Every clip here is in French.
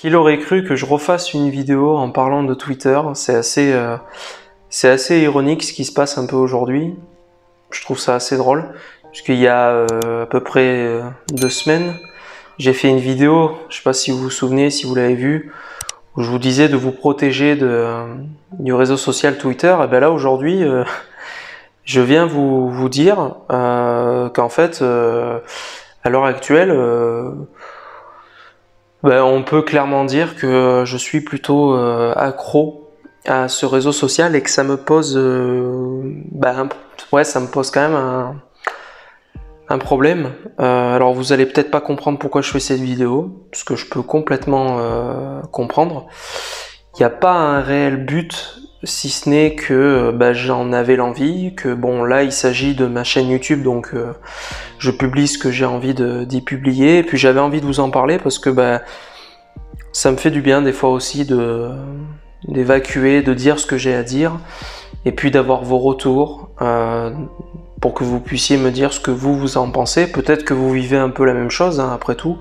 Qui l'aurait cru que je refasse une vidéo en parlant de Twitter? C'est assez ironique ce qui se passe un peu aujourd'hui. Je trouve ça assez drôle, puisqu'il y a à peu près 2 semaines, j'ai fait une vidéo, je sais pas si vous vous souvenez, si vous l'avez vue, où je vous disais de vous protéger du réseau social Twitter. Et ben là aujourd'hui, je viens vous dire qu'en fait, à l'heure actuelle, on peut clairement dire que je suis plutôt accro à ce réseau social et que ça me pose, ça me pose quand même un problème. Alors vous allez peut-être pas comprendre pourquoi je fais cette vidéo, parce que je peux complètement comprendre. Il n'y a pas un réel but, si ce n'est que j'en avais l'envie, que bon là il s'agit de ma chaîne YouTube, donc je publie ce que j'ai envie d'y publier, et puis j'avais envie de vous en parler parce que ça me fait du bien des fois aussi d'évacuer, de dire ce que j'ai à dire, et puis d'avoir vos retours pour que vous puissiez me dire ce que vous en pensez. Peut-être que vous vivez un peu la même chose, hein, après tout.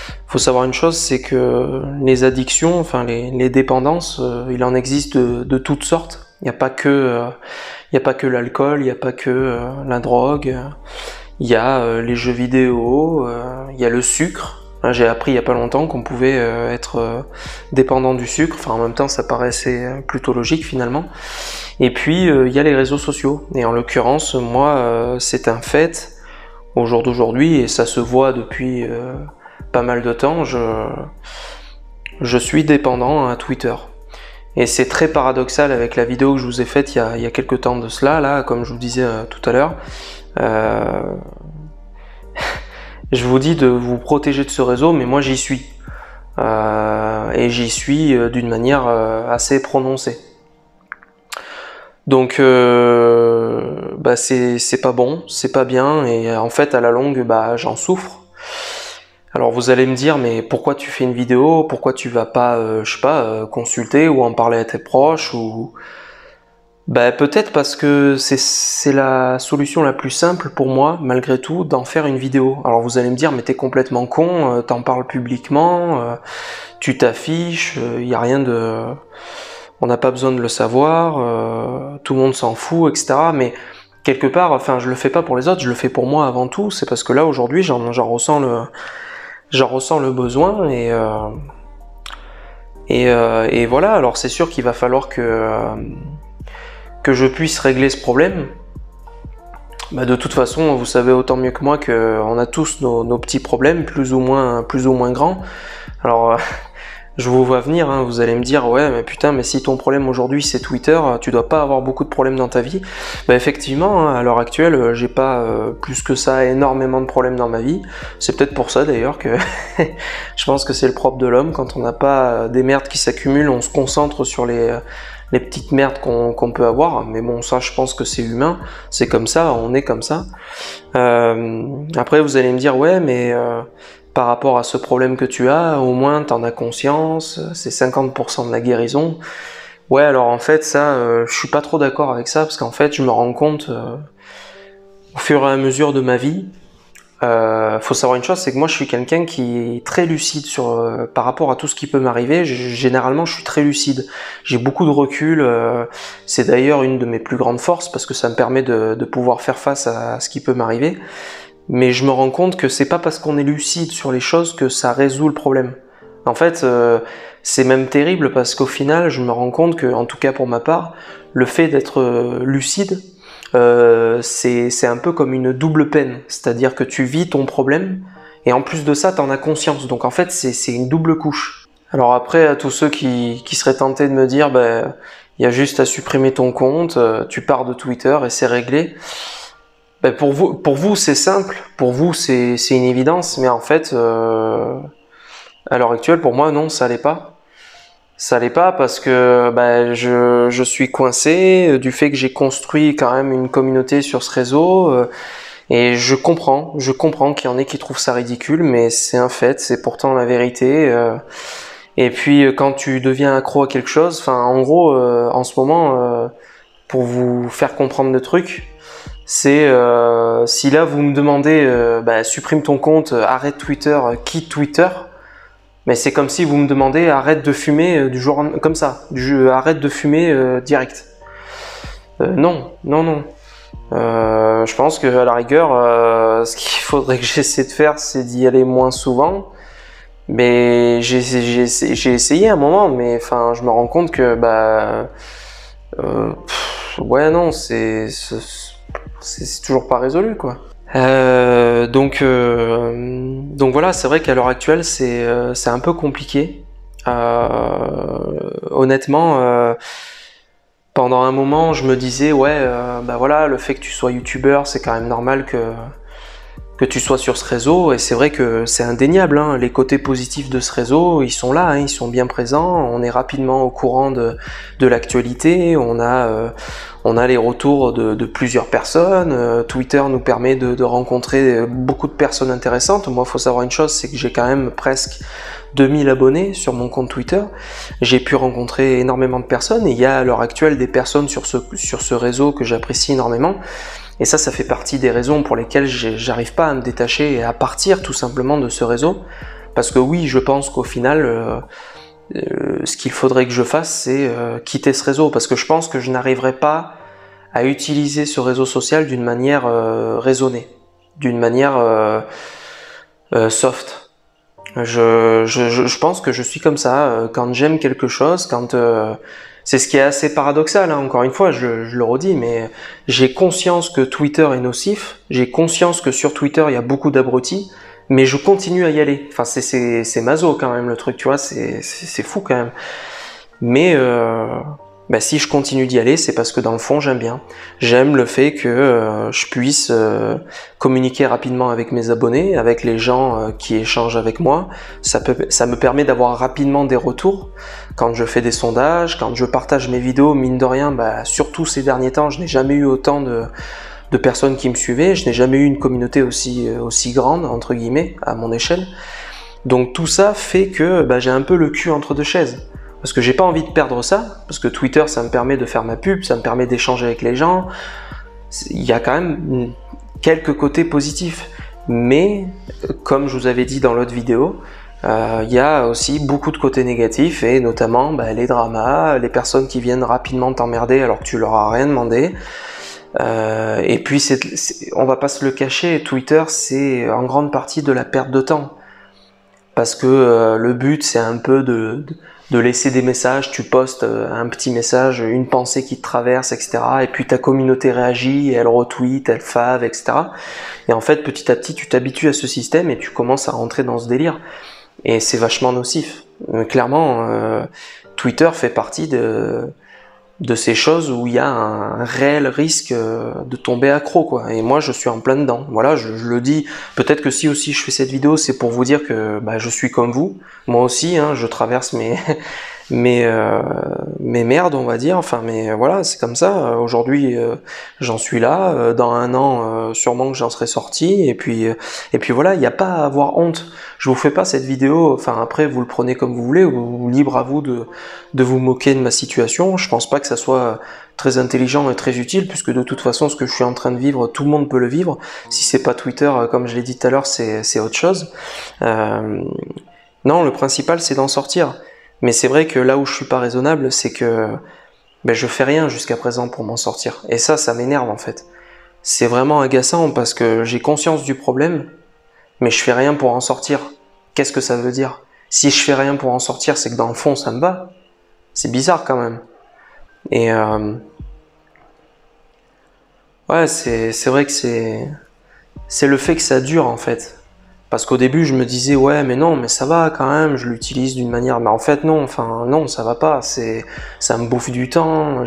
Il faut savoir une chose, c'est que les addictions, enfin les dépendances, il en existe de toutes sortes. Il n'y a pas que l'alcool, il n'y a pas que la drogue. Il y a les jeux vidéo, il y a le sucre. J'ai appris il n'y a pas longtemps qu'on pouvait être dépendant du sucre. Enfin, en même temps, ça paraissait plutôt logique finalement. Et puis, il y a les réseaux sociaux. Et en l'occurrence, moi, c'est un fait au jour d'aujourd'hui, et ça se voit depuis pas mal de temps, je suis dépendant à Twitter. Et c'est très paradoxal avec la vidéo que je vous ai faite il y a quelques temps de cela, là, comme je vous disais tout à l'heure. Je vous dis de vous protéger de ce réseau, mais moi j'y suis. Et j'y suis d'une manière assez prononcée. Donc c'est pas bon, c'est pas bien, et en fait à la longue j'en souffre. Alors vous allez me dire, mais pourquoi tu fais une vidéo? Pourquoi tu vas pas, consulter ou en parler à tes proches ou... Peut-être parce que c'est la solution la plus simple pour moi, malgré tout, d'en faire une vidéo. Alors vous allez me dire, mais t'es complètement con, t'en parles publiquement, tu t'affiches, y a rien de... On n'a pas besoin de le savoir, tout le monde s'en fout, etc. Mais quelque part, enfin, je le fais pas pour les autres, je le fais pour moi avant tout. C'est parce que là, aujourd'hui, j'en ressens le besoin, et voilà. Alors c'est sûr qu'il va falloir que je puisse régler ce problème. De toute façon, vous savez autant mieux que moi qu'on a tous nos petits problèmes, plus ou moins grands. Alors, je vous vois venir, hein, vous allez me dire, ouais, mais putain, mais si ton problème aujourd'hui c'est Twitter, tu dois pas avoir beaucoup de problèmes dans ta vie. Effectivement, hein, à l'heure actuelle, j'ai pas plus que ça énormément de problèmes dans ma vie. C'est peut-être pour ça d'ailleurs que je pense que c'est le propre de l'homme. Quand on n'a pas des merdes qui s'accumulent, on se concentre sur les petites merdes qu'on peut avoir. Mais bon, ça, je pense que c'est humain. C'est comme ça, on est comme ça. Après, vous allez me dire, ouais, mais... par rapport à ce problème que tu as, au moins t'en as conscience, c'est 50% de la guérison. Ouais, alors en fait ça, je suis pas trop d'accord avec ça, parce qu'en fait je me rends compte au fur et à mesure de ma vie. Faut savoir une chose, c'est que moi je suis quelqu'un qui est très lucide par rapport à tout ce qui peut m'arriver. Généralement je suis très lucide, j'ai beaucoup de recul, c'est d'ailleurs une de mes plus grandes forces, parce que ça me permet de pouvoir faire face à ce qui peut m'arriver. Mais je me rends compte que c'est pas parce qu'on est lucide sur les choses que ça résout le problème. En fait, c'est même terrible, parce qu'au final, je me rends compte que, en tout cas pour ma part, le fait d'être lucide, c'est un peu comme une double peine. C'est-à-dire que tu vis ton problème, et en plus de ça, t'en as conscience. Donc en fait, c'est une double couche. Alors après, à tous ceux qui seraient tentés de me dire, il y a juste à supprimer ton compte, tu pars de Twitter et c'est réglé. Pour vous c'est simple, pour vous c'est une évidence, mais en fait, à l'heure actuelle, pour moi, non, ça l'est pas. Ça l'est pas parce que je suis coincé du fait que j'ai construit quand même une communauté sur ce réseau, et je comprends qu'il y en ait qui trouvent ça ridicule, mais c'est un fait, c'est pourtant la vérité. Et puis quand tu deviens accro à quelque chose, enfin en gros, en ce moment, pour vous faire comprendre le truc, c'est si là vous me demandez supprime ton compte, arrête Twitter, quitte Twitter, Mais c'est comme si vous me demandez arrête de fumer du jour comme ça, arrête de fumer direct. Non, non, non. Je pense que à la rigueur, ce qu'il faudrait que j'essaie de faire, c'est d'y aller moins souvent. Mais j'ai essayé un moment, mais enfin, je me rends compte que ouais, non, c'est toujours pas résolu, quoi. Donc voilà, c'est vrai qu'à l'heure actuelle, c'est un peu compliqué. Honnêtement, pendant un moment, je me disais, ouais, voilà, le fait que tu sois youtubeur, c'est quand même normal que tu sois sur ce réseau, et c'est vrai que c'est indéniable, hein, les côtés positifs de ce réseau, ils sont là, hein, ils sont bien présents, on est rapidement au courant de l'actualité, on a les retours de plusieurs personnes, Twitter nous permet de rencontrer beaucoup de personnes intéressantes. Moi, il faut savoir une chose, c'est que j'ai quand même presque 2000 abonnés sur mon compte Twitter, j'ai pu rencontrer énormément de personnes, et il y a à l'heure actuelle des personnes sur ce réseau que j'apprécie énormément. Et ça fait partie des raisons pour lesquelles j'arrive pas à me détacher et à partir tout simplement de ce réseau. Parce que oui, je pense qu'au final, ce qu'il faudrait que je fasse, c'est quitter ce réseau. Parce que je pense que je n'arriverai pas à utiliser ce réseau social d'une manière raisonnée, d'une manière soft. Je pense que je suis comme ça. Quand j'aime quelque chose, quand... c'est ce qui est assez paradoxal, hein, encore une fois, je le redis, mais j'ai conscience que Twitter est nocif, j'ai conscience que sur Twitter, il y a beaucoup d'abrutis, mais je continue à y aller. Enfin, c'est maso quand même le truc, tu vois, c'est fou quand même. Mais si je continue d'y aller, c'est parce que dans le fond, j'aime bien. J'aime le fait que je puisse communiquer rapidement avec mes abonnés, avec les gens qui échangent avec moi. Ça me permet d'avoir rapidement des retours. Quand je fais des sondages, quand je partage mes vidéos, mine de rien, surtout ces derniers temps, je n'ai jamais eu autant de personnes qui me suivaient. Je n'ai jamais eu une communauté aussi grande, entre guillemets, à mon échelle. Donc tout ça fait que j'ai un peu le cul entre deux chaises. Parce que j'ai pas envie de perdre ça, parce que Twitter, ça me permet de faire ma pub, ça me permet d'échanger avec les gens. Il y a quand même quelques côtés positifs. Mais, comme je vous avais dit dans l'autre vidéo, il y a aussi beaucoup de côtés négatifs, et notamment les dramas, les personnes qui viennent rapidement t'emmerder alors que tu leur as rien demandé. Et puis, on va pas se le cacher, Twitter, c'est en grande partie de la perte de temps. Parce que le but, c'est un peu de laisser des messages, tu postes un petit message, une pensée qui te traverse, etc. Et puis ta communauté réagit, elle retweet, elle fave, etc. Et en fait, petit à petit, tu t'habitues à ce système et tu commences à rentrer dans ce délire. Et c'est vachement nocif. Clairement, Twitter fait partie de ces choses où il y a un réel risque de tomber accro, quoi. Et moi, je suis en plein dedans. Voilà, je le dis. Peut-être que si aussi je fais cette vidéo, c'est pour vous dire que je suis comme vous. Moi aussi, hein, je traverse mes merdes, on va dire. Enfin, mais voilà, c'est comme ça. Aujourd'hui, j'en suis là. Dans un an, sûrement que j'en serai sorti. Et puis voilà, il n'y a pas à avoir honte. Je vous fais pas cette vidéo. Enfin, après, vous le prenez comme vous voulez, ou libre à vous de vous moquer de ma situation. Je pense pas que ça soit très intelligent et très utile, puisque de toute façon, ce que je suis en train de vivre, tout le monde peut le vivre. Si c'est pas Twitter, comme je l'ai dit tout à l'heure, c'est autre chose. Non, le principal, c'est d'en sortir. Mais c'est vrai que là où je suis pas raisonnable, c'est que je fais rien jusqu'à présent pour m'en sortir. Et ça m'énerve en fait. C'est vraiment agaçant parce que j'ai conscience du problème, mais je fais rien pour en sortir. Qu'est-ce que ça veut dire? Si je fais rien pour en sortir, c'est que dans le fond, ça me va. C'est bizarre quand même. Et ouais, c'est vrai que c'est le fait que ça dure en fait. Parce qu'au début, je me disais, ouais, mais non, mais ça va quand même, je l'utilise d'une manière... Mais en fait, non, non, ça va pas, ça me bouffe du temps,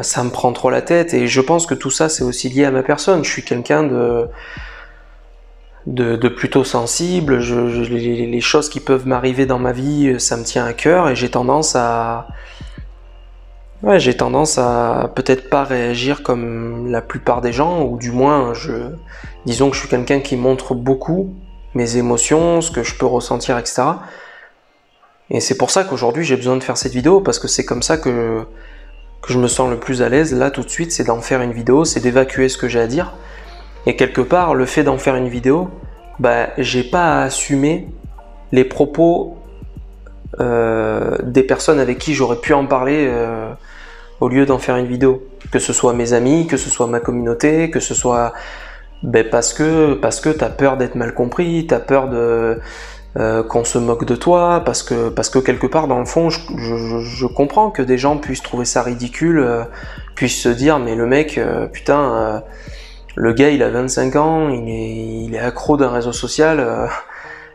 ça me prend trop la tête, et je pense que tout ça, c'est aussi lié à ma personne. Je suis quelqu'un de plutôt sensible, les choses qui peuvent m'arriver dans ma vie, ça me tient à cœur, et j'ai tendance à peut-être pas réagir comme la plupart des gens, ou du moins, disons que je suis quelqu'un qui montre beaucoup mes émotions, ce que je peux ressentir, etc. Et c'est pour ça qu'aujourd'hui j'ai besoin de faire cette vidéo, parce que c'est comme ça que je me sens le plus à l'aise, là tout de suite, c'est d'en faire une vidéo, c'est d'évacuer ce que j'ai à dire. Et quelque part, le fait d'en faire une vidéo, j'ai pas à assumer les propos des personnes avec qui j'aurais pu en parler au lieu d'en faire une vidéo. Que ce soit mes amis, que ce soit ma communauté, que ce soit parce que tu as peur d'être mal compris, tu as peur de qu'on se moque de toi, parce que quelque part dans le fond je comprends que des gens puissent trouver ça ridicule, puissent se dire mais le mec putain le gars il a 25 ans, il est accro d'un réseau social,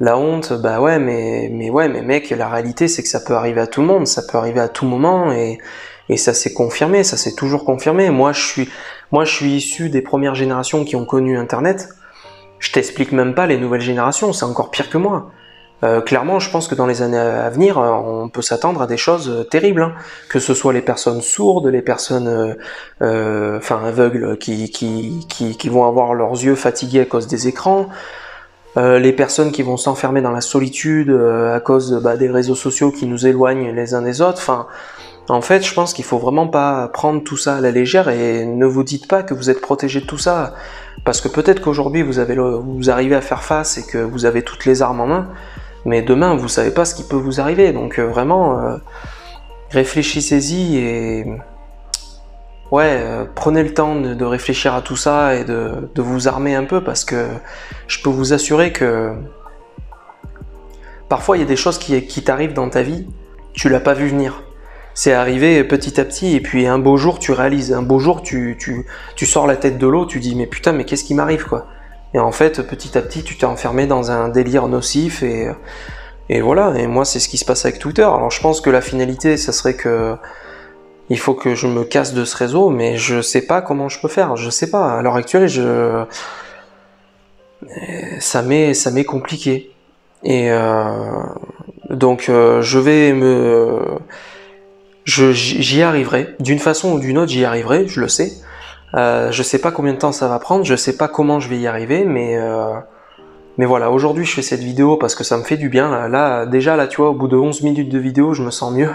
la honte, bah ouais mais mec, la réalité c'est que ça peut arriver à tout le monde, ça peut arriver à tout moment, et ça s'est confirmé, ça s'est toujours confirmé. Moi je suis issu des premières générations qui ont connu internet. Je t'explique même pas les nouvelles générations, c'est encore pire que moi. Clairement, je pense que dans les années à venir, on peut s'attendre à des choses terribles, hein. Que ce soit les personnes sourdes, les personnes aveugles qui vont avoir leurs yeux fatigués à cause des écrans, les personnes qui vont s'enfermer dans la solitude à cause des réseaux sociaux qui nous éloignent les uns des autres. Enfin, en fait, je pense qu'il faut vraiment pas prendre tout ça à la légère, et ne vous dites pas que vous êtes protégé de tout ça, parce que peut-être qu'aujourd'hui vous arrivez à faire face et que vous avez toutes les armes en main, mais demain vous savez pas ce qui peut vous arriver. Donc vraiment réfléchissez-y, et prenez le temps de réfléchir à tout ça et de vous armer un peu, parce que je peux vous assurer que parfois il y a des choses qui t'arrivent dans ta vie, tu l'as pas vu venir. C'est arrivé petit à petit, et puis un beau jour tu réalises, un beau jour tu sors la tête de l'eau, tu dis mais putain, mais qu'est-ce qui m'arrive quoi. Et en fait petit à petit tu t'es enfermé dans un délire nocif, et voilà. Et moi c'est ce qui se passe avec Twitter. Alors je pense que la finalité ça serait que il faut que je me casse de ce réseau, mais je sais pas comment je peux faire, je sais pas. À l'heure actuelle ça m'est compliqué. Et donc j'y arriverai, d'une façon ou d'une autre j'y arriverai, je le sais. Je sais pas combien de temps ça va prendre, je sais pas comment je vais y arriver, mais voilà, aujourd'hui je fais cette vidéo parce que ça me fait du bien. Là, déjà là tu vois, au bout de 11 minutes de vidéo, je me sens mieux.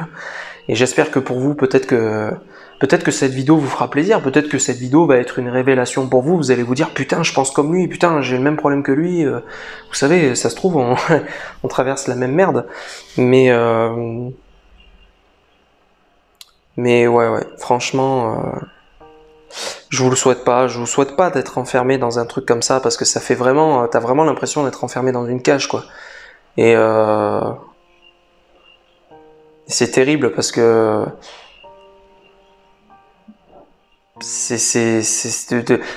Et j'espère que pour vous, peut-être que cette vidéo vous fera plaisir, peut-être que cette vidéo va être une révélation pour vous. Vous allez vous dire putain, je pense comme lui, putain, j'ai le même problème que lui. Vous savez, ça se trouve, on traverse la même merde. Mais ouais, franchement, je vous le souhaite pas. Je vous souhaite pas d'être enfermé dans un truc comme ça, parce que ça fait vraiment, t'as vraiment l'impression d'être enfermé dans une cage, quoi. Et c'est terrible parce que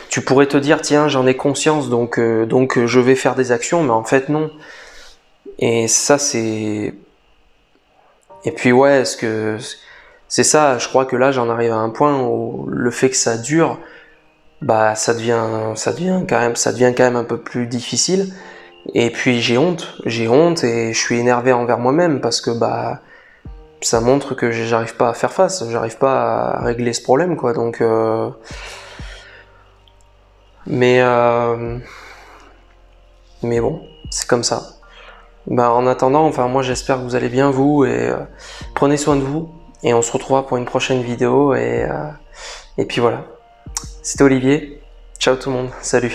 tu pourrais te dire tiens, j'en ai conscience, donc je vais faire des actions, mais en fait non. Et ça c'est. Et puis ouais, c'est ça, je crois que là j'en arrive à un point où le fait que ça dure, ça devient quand même un peu plus difficile. Et puis j'ai honte et je suis énervé envers moi-même, parce que ça montre que j'arrive pas à faire face, j'arrive pas à régler ce problème, quoi. Donc mais bon, c'est comme ça. En attendant, enfin moi j'espère que vous allez bien, vous, et prenez soin de vous, et on se retrouvera pour une prochaine vidéo, et puis voilà. C'était Olivier, ciao tout le monde, salut.